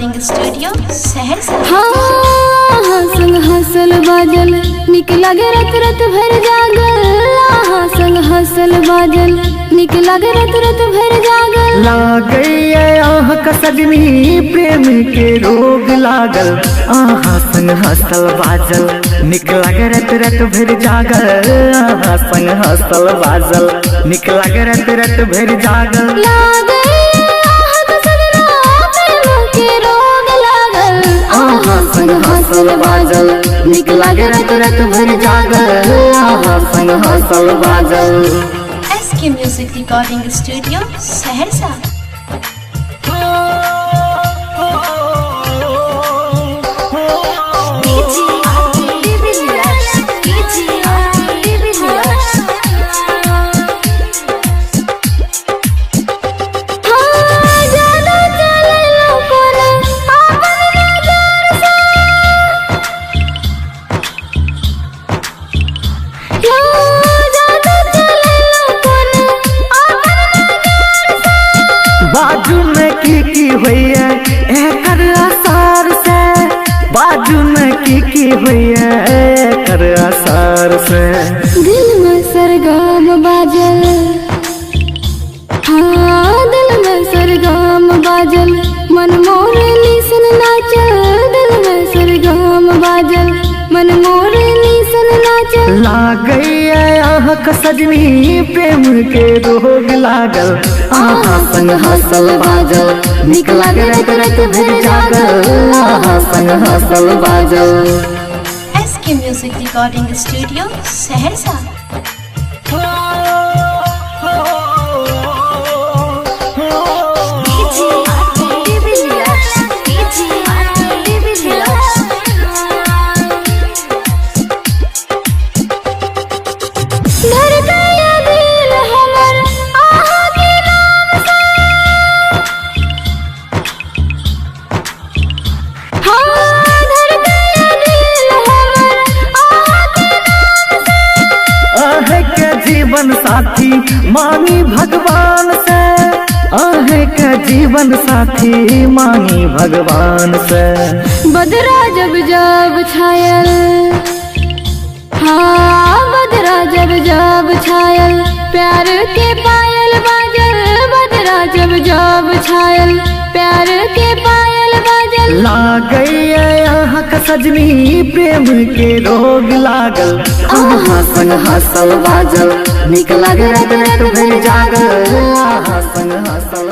Recording studio Saharsa. संग हसल बाजल निक लगे रत रत भर जागल। संग हसल बाजल निक लगे रत रत भर जागल। लागई आह का सजनी प्रेम के रोग लागल। आहा संग हसल बाजल निक लगे रत रत भर जागल। आहा संग हसल बाजल निक लगे रत रत भर जागल। संग हसल बाजल निक लगे रत रत भर जागल। आहा संग हसल बाजल। SK music recording studio Saharsa. बाजू में की होइए एकर आसार से। बाजू में की होइए एकर आसार से। दिल में सरगम बाजल। हाँ दिल में सरगम बाजल मन मोरनी सन नाचल। दिल में सरगम बाजल मन मोरनी सन नाचल। लागई आह का सजनी प्रेम के रोग लागल। आहा संग हसल बाजल निक लगे रत रत भर जागल। आहा संग हसल बाजल। SK music recording studio Saharsa. जीवन साथी मांगी भगवान से। आहे के जीवन साथी मांगी भगवान से। बदरा जब जब छायल। हाँ बदरा जब जब छायल प्यार के पायल बाजल। बदरा जब जब छायल प्यार के पायल बाजल। लागई आह का सजनी प्रेम के रोग लागल। आहा संग हसल बाजल निक लगे रत रत भर जागल। आहा संग हसल